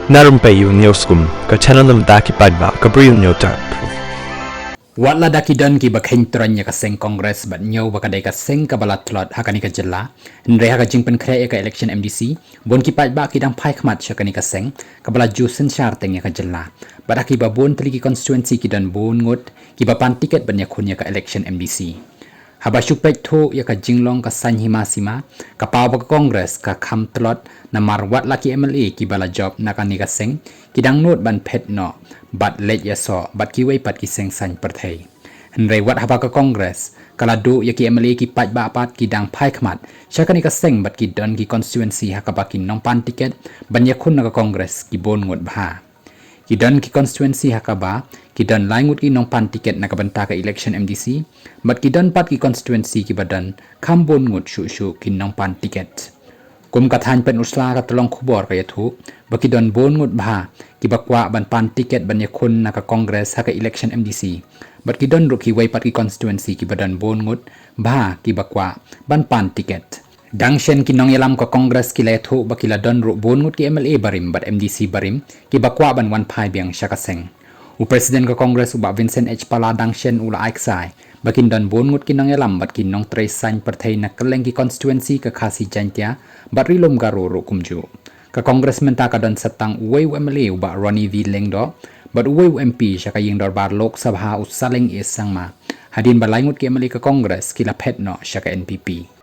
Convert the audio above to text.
Narumpayu Newskum, ka channel daki padba, ka briu newtar. Wala dakidan ki bakhen tranya ka seng Congress bat nyaw bakadai ka seng ka balat tlot hakani ka jela nre haka jingpen kre ka election MDC bon ki padba ki dang phai khmat shakani ka seng ka balat ju sen char teng ka jela bat ki ba bon tli ki constituency ki dan bon ngot ki ba pan ticket ban ya khunya ka election MDC haba shupet tho ya ka jinglong ka san hima sima ka paw ba Congress ka kham tlot na marwat laki MLA ki bala job na kani ka seng ki dang not ban phet no bat let ya so bat ki wei pat ki seng san perthei henrei wat haba ka Congress kala do ya ki MLA ki pat ba pat ki dang phai khmat shakani ka seng bat ki don ki constituency ha ka ba ki nong pan ticket ban ya khun na ka Congress ki bon ngot bha ki don ki constituency ha ka ba ki don lai ngut ki nong pan ticket na ka banta ka election MDC bat ki don pat ki constituency ki badan kham bon ngut shu shu ki nong pan ticket kum kathan pen usla ka tolong khubor ka yathu baki don bon ngut bha ki bakwa ban pan ticket ban ya khun na ka Congress ha ka election MDC bat ki don ru ki wai pat ki constituency ki badan bon ngut bha ki bakwa ban pan ticket dangshen ki nong yalam ka Congress ki lethu baki la don ru bon ngut ki MLA barim bat MDC barim ki bakwa ban wan phai biang shakaseng Presiden ka Congress uba Vincent H Pala dangshen ula aiksai bakin don bon ngut ki nong yalam bat ki nong tres sain perthei na keleng ki constituency ka khasi jantia bat rilom garo ru kumju ka congressman ta ka don satang uwei MLA uba Ronnie V Lengdo bat uwei MP shaka ying darbar lok sabha usaleng is sangma hadin balai ngut ki MLA ka Congress kila phet no shaka NPP